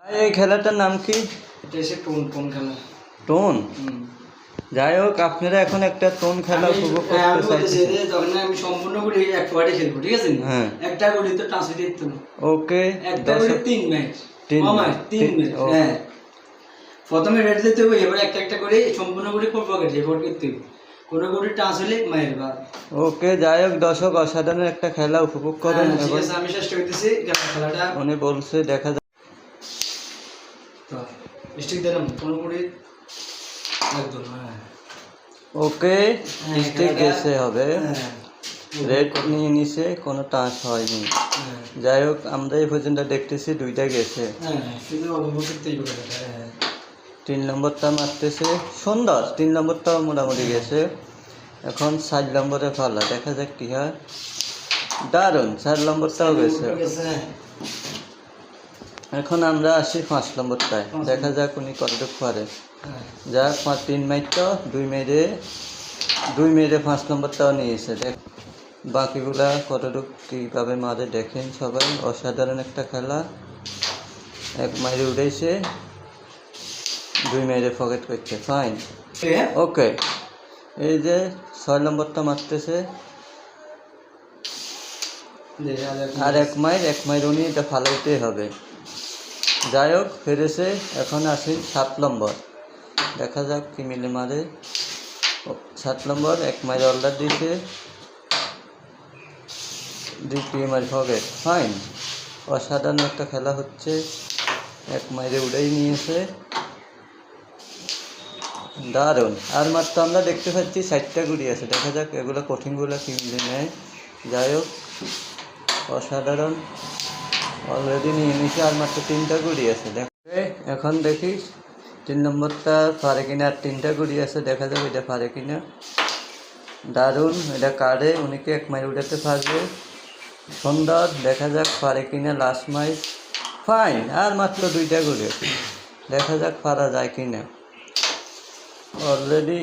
এই খেলাটার নাম কি? এটা এসে টোন খেলা। টোন? যাই হোক, আপনারা এখন একটা টোন খেলা উপভোগ করতে চাইছেন। যখন আমি সম্পূর্ণ করে এক পয়েন্টে খেলবো, ঠিক আছে? হ্যাঁ, একটা করে তো ট্রান্সফার দিতে না। ওকে, একটা করে 3 ম্যাচ। 3 ম্যাচ। হ্যাঁ, প্রথমে রেড দিতে হবে, এবার একটা একটা করে সম্পূর্ণ করে পকেট রিপোর্ট করতে হবে। কোনো করে টাচ হলে মায়ের বাদ। ওকে, যাই হোক দর্শক, অসাধারণ একটা খেলা উপভোগ করেন। আমি চেষ্টা করতেছি খেলাটা। উনি বলছে দেখা যায়। স্টিক দিলাম কোনো করে একদম। হ্যাঁ, ওকে, স্টিক গেছে হবে। রেড নিয়ে নিছে, কোনো টাচ হয়নি। যাই হোক, আমরা এই পর্যন্ত দেখতেছি দুইটা গেছে। 3 নম্বরটা মারতেছে সুন্দর, 3 নম্বরটাও মোটামুটি গেছে। এখন 4 নম্বরে পালা, দেখা যাক কি হয়। দারুণ, 4 নম্বরটাও গেছে। এখন আমরা আসি 5 নম্বরটায়, দেখা যাক উনি কতটুকু পারে। যাক, 3 মাইরটা 2 মেরে 5 নম্বরটাও নিয়েছে। দেখ বাকিগুলা কতটুকু কীভাবে মারে দেখেন সবাই। অসাধারণ একটা খেলা। 1 মাইরে উঠেছে, 2 মেরে পকেট করছে। ফাইন, ওকে। এই যে 6 নম্বরটা মারতেছে, আর 1 মাইর উনি এটা ফালাইতেই হবে। যাই হোক, ফেরেছে। এখন আসি 7 নম্বর, দেখা যাক কি মিলে মারে। 7 নম্বর 1 মাইর অর্ডার দিয়েছে, 2 মাইর পকেট। ফাইন, অসাধারণ একটা খেলা হচ্ছে। 1 মাইরে উড়েই নিয়েছে, দারুণ। আর মাত্র আমরা দেখতে পাচ্ছি 4টা গুড়ি আছে, দেখা যাক এগুলো কঠিনগুলো কি মিলে নেয়। যাই হোক, অসাধারণ, অলরেডি নিয়ে নিয়েছে। আর মাত্র 3টা গুড়ি আছে। এখন দেখি 3 নম্বরটা পারে কিনা। আর 3টা গুড়ি আছে, দেখা যাক এটা পারে কিনা। দারুণ, এটা কারে উনিকে 1 মাইল উঠাতে পারবে। সুন্দর, দেখা যাক পারে কিনা লাস্ট মাইল। ফাইন, আর মাত্র 2টা গুড়ি, দেখা যাক পারা যায় কিনা। অলরেডি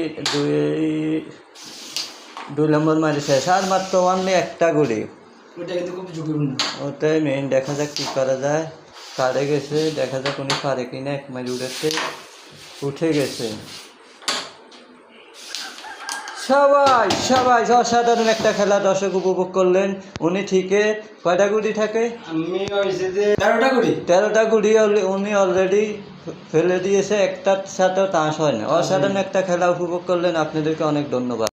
2 নম্বর মারি শেষ। আর মাত্র অনলি 1টা গুড়ি, ওটাই মেইন। দেখা যাক কি করা যায়। কারে গেছে, দেখা যাক উনি পারে কিনা। 1 মাইল উঠে গেছে। সবাই অসাধারণ একটা খেলা দর্শক উপভোগ করলেন। উনি ঠিকই কয়টা গুড়ি থাকে? 13টা গুড়ি উনি অলরেডি ফেলে দিয়েছে, একটার সাথেও টাচ হয় না। অসাধারণ একটা খেলা উপভোগ করলেন। আপনাদেরকে অনেক ধন্যবাদ।